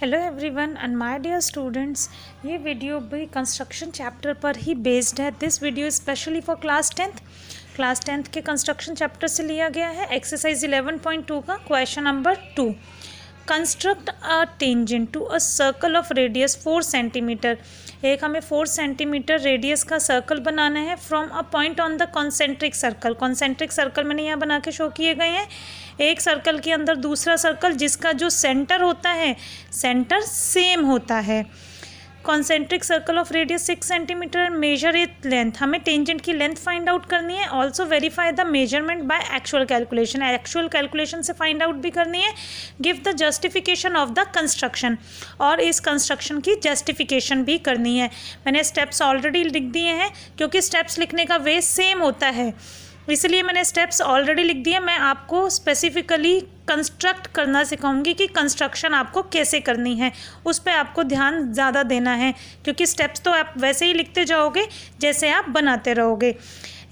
Hello everyone and my dear students, ये video भी construction chapter पर ही बेस्ड है। This video specially for class tenth के कंस्ट्रक्शन चैप्टर से लिया गया है। एक्सरसाइज 11.2 का question number 2, construct a tangent to a circle of radius 4 centimetre. एक हमें 4 सेंटीमीटर रेडियस का सर्कल बनाना है from a point on the concentric circle. Concentric circle मैंने यहाँ बना के शो किए गए हैं। एक सर्कल के अंदर दूसरा सर्कल जिसका जो सेंटर होता है, सेंटर सेम होता है। Concentric circle of radius 6 centimetre, measure it length. हमें टेंजेंट की लेंथ फाइंड आउट करनी है। Also verify the measurement by actual calculation. Actual calculation से फाइंड आउट भी करनी है। Give the justification of the construction, और इस कंस्ट्रक्शन की जस्टिफिकेशन भी करनी है। मैंने स्टेप्स ऑलरेडी लिख दिए हैं क्योंकि स्टेप्स लिखने का वे सेम होता है, इसलिए मैंने स्टेप्स ऑलरेडी लिख दिए। मैं आपको स्पेसिफिकली कंस्ट्रक्ट करना सिखाऊंगी कि कंस्ट्रक्शन आपको कैसे करनी है, उस पर आपको ध्यान ज़्यादा देना है, क्योंकि स्टेप्स तो आप वैसे ही लिखते जाओगे जैसे आप बनाते रहोगे।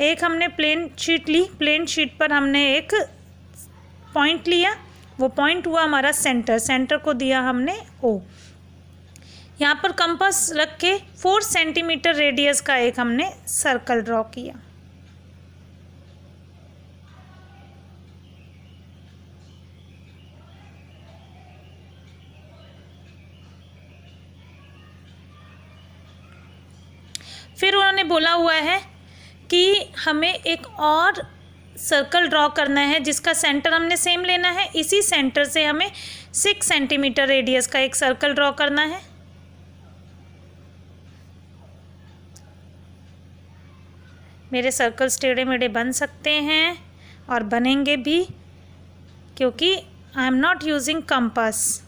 एक हमने प्लेन शीट ली, प्लेन शीट पर हमने एक पॉइंट लिया, वो पॉइंट हुआ हमारा सेंटर। सेंटर को दिया हमने O। यहाँ पर कंपास रख के 4 सेंटीमीटर रेडियस का एक हमने सर्कल ड्रॉ किया। फिर उन्होंने बोला हुआ है कि हमें एक और सर्कल ड्रॉ करना है जिसका सेंटर हमने सेम लेना है। इसी सेंटर से हमें 6 सेंटीमीटर रेडियस का एक सर्कल ड्रॉ करना है। मेरे सर्कल्स टेढ़े मेढ़े बन सकते हैं और बनेंगे भी, क्योंकि I am not using compass.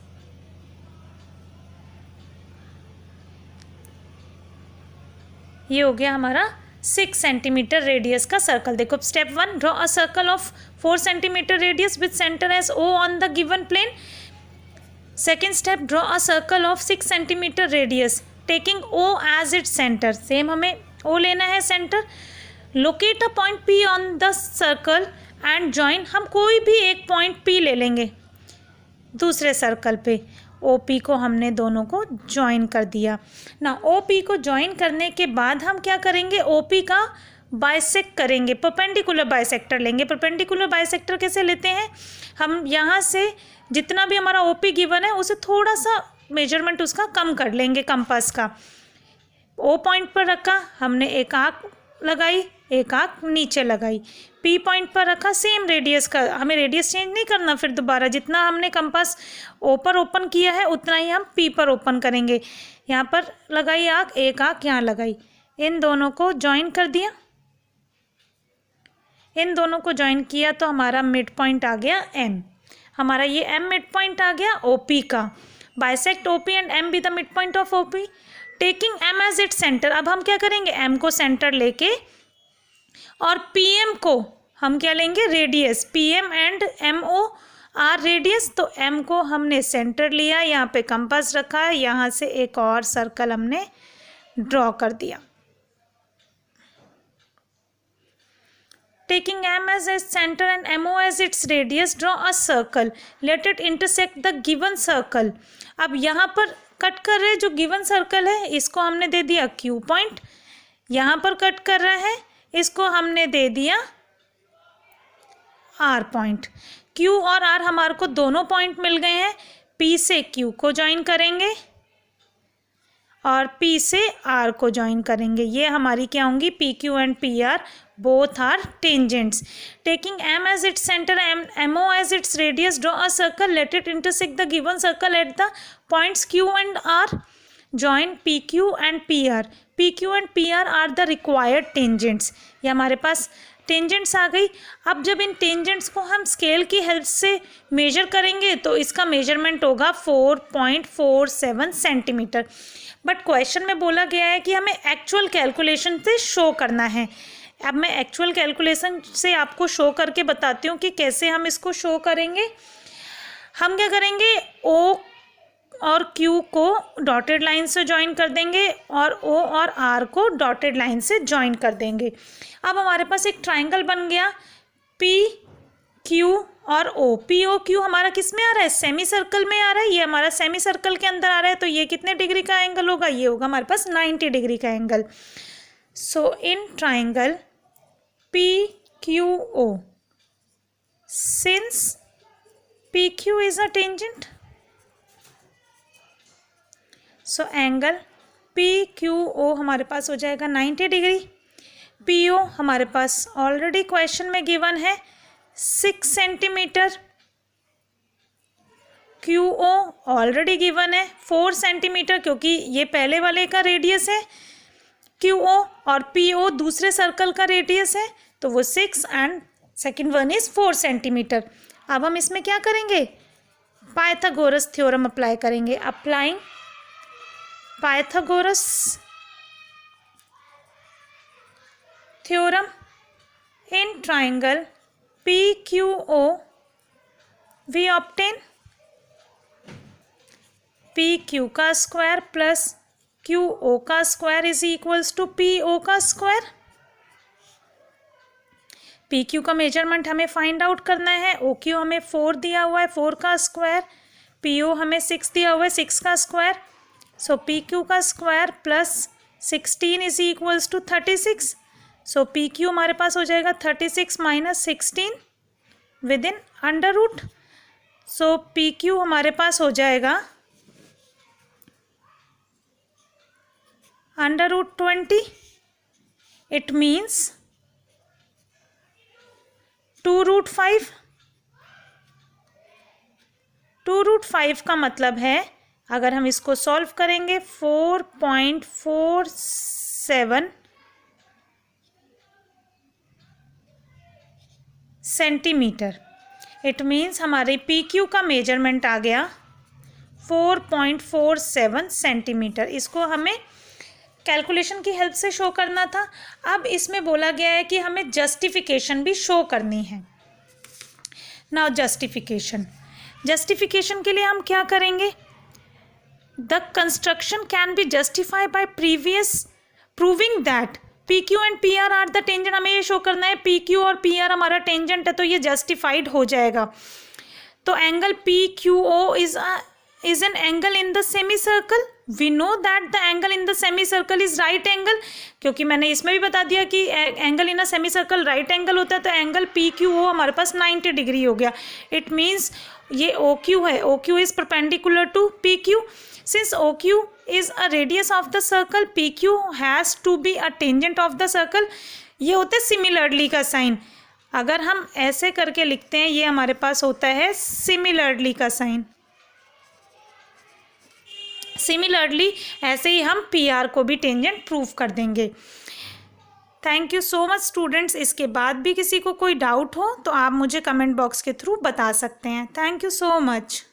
ये हो गया हमारा 6 सेंटीमीटर रेडियस का सर्कल। देखो step 1, draw a circle of 4 centimetre radius with centre as O on the given plane. Second step, draw a circle of 6 centimetre radius taking O as its centre. Same हमें O लेना है centre. Locate a point P on the circle and join. हम कोई भी एक point P ले लेंगे दूसरे सर्कल पे। OP को हमने दोनों को ज्वाइन कर दिया ना। OP को ज्वाइन करने के बाद हम क्या करेंगे, OP का बाइसेक्ट करेंगे, परपेंडिकुलर बाइसेक्टर लेंगे। परपेंडिकुलर बाइसेक्टर कैसे लेते हैं, हम यहाँ से जितना भी हमारा OP गिवन है उसे थोड़ा सा मेजरमेंट उसका कम कर लेंगे कंपास का। O पॉइंट पर रखा हमने, एक आँख लगाई, एक आँख नीचे लगाई। P पॉइंट पर रखा, सेम रेडियस का, हमें रेडियस चेंज नहीं करना। फिर दोबारा जितना हमने कंपास O पर ओपन किया है उतना ही हम P पर ओपन करेंगे। यहाँ पर लगाई आँख, एक आँख यहाँ लगाई, इन दोनों को ज्वाइन कर दिया। इन दोनों को ज्वाइन किया तो हमारा मिड पॉइंट आ गया M। हमारा ये M मिड पॉइंट आ गया OP का। Bisect OP and M be the mid point of OP taking M as it centre. अब हम क्या करेंगे, M को सेंटर लेके और PM को हम क्या लेंगे, radius. PM and MO are radius, तो M को हमने सेंटर लिया, यहाँ पे कंपास रखा, यहाँ से एक और सर्कल हमने ड्रॉ कर दिया। Taking M as its center and MO as its radius, draw a circle. Let it intersect the given circle. अब यहाँ पर कट कर रहे जो गिवन सर्कल है इसको हमने दे दिया Q पॉइंट। यहाँ पर कट कर रहा है इसको हमने दे दिया R पॉइंट। Q और R हमारे को दोनों पॉइंट मिल गए हैं। P से Q को ज्वाइन करेंगे और P से R को ज्वाइन करेंगे। ये हमारी क्या होंगी, PQ and PR both are tangents. Taking M as its center and MO as its radius, draw a circle. Let it intersect the given circle at the points Q and R. Join PQ and PR. PQ and PR are the required tangents. ये हमारे पास tangents आ गई। अब जब इन tangents को हम scale की help से major करेंगे तो इसका मेजरमेंट होगा 4.47 सेंटीमीटर। बट क्वेश्चन में बोला गया है कि हमें एक्चुअल कैलकुलेशन से शो करना है। अब मैं एक्चुअल कैलकुलेशन से आपको शो करके बताती हूँ कि कैसे हम इसको शो करेंगे। हम क्या करेंगे, O और Q को डॉटेड लाइन से ज्वाइन कर देंगे और O और R को डॉटेड लाइन से ज्वाइन कर देंगे। अब हमारे पास एक ट्राइंगल बन गया, P क्यू और ओ। पी ओ क्यू हमारा किस में आ रहा है, सेमी सर्कल में आ रहा है, ये हमारा सेमी सर्कल के अंदर आ रहा है, तो ये कितने डिग्री का एंगल होगा, ये होगा हमारे पास 90 डिग्री का angle. So in triangle P Q O, since P Q is a tangent, so angle P Q O हमारे पास हो जाएगा 90 डिग्री। पी ओ हमारे पास ऑलरेडी क्वेश्चन में गिवन है 6 centimetre, Q O already given है 4 सेंटीमीटर, क्योंकि ये पहले वाले का रेडियस है क्यू ओ, और पी ओ दूसरे सर्कल का रेडियस है, तो वो 6 and second one is 4 centimetre. अब हम इसमें क्या करेंगे, पाइथागोरस थ्योरम अप्लाई करेंगे। Applying Pythagoras theorem in triangle PQO, we obtain PQ का स्क्वायर प्लस QO का square is equals to PO का स्क्वायर। PQ का मेजरमेंट हमें फाइंड आउट करना है। OQ हमें 4 दिया हुआ है, 4 का स्क्वायर। PO हमें 6 दिया हुआ है, 6 का स्क्वायर। सो PQ का square plus 16 is equals to 36। So PQ हमारे पास हो जाएगा 36 minus 16 with in under root. So PQ हमारे पास हो जाएगा अंडर रूट 20। It means 2√5। 2√5 का मतलब है, अगर हम इसको सॉल्व करेंगे 4.47 सेंटीमीटर। इट मीन्स हमारे PQ का मेजरमेंट आ गया 4.47 सेंटीमीटर। इसको हमें कैलकुलेशन की हेल्प से शो करना था। अब इसमें बोला गया है कि हमें जस्टिफिकेशन भी शो करनी है। नाउ जस्टिफिकेशन के लिए हम क्या करेंगे, the construction can be justify by previous proving that PQ and PR are the tangent. हमें ये शो करना है PQ और PR हमारा टेंजेंट है, तो ये जस्टिफाइड हो जाएगा। तो angle PQO is an angle in the semi circle. We know that the angle in the semi circle is right angle, क्योंकि मैंने इसमें भी बता दिया कि angle in a semi circle right angle होता है। तो एंगल PQO हमारे पास 90 डिग्री हो गया। इट मीन्स ये OQ है, OQ is perpendicular to PQ। Since OQ is a radius of the circle, PQ has to be a tangent of the circle। ये होता है सिमिलरली का साइन। अगर हम ऐसे करके लिखते हैं, ये हमारे पास होता है सिमिलरली का साइन। सिमिलरली ऐसे ही हम PR को भी टेंजेंट प्रूव कर देंगे। Thank you so much students. इसके बाद भी किसी को कोई डाउट हो तो आप मुझे कमेंट बॉक्स के थ्रू बता सकते हैं। Thank you so much.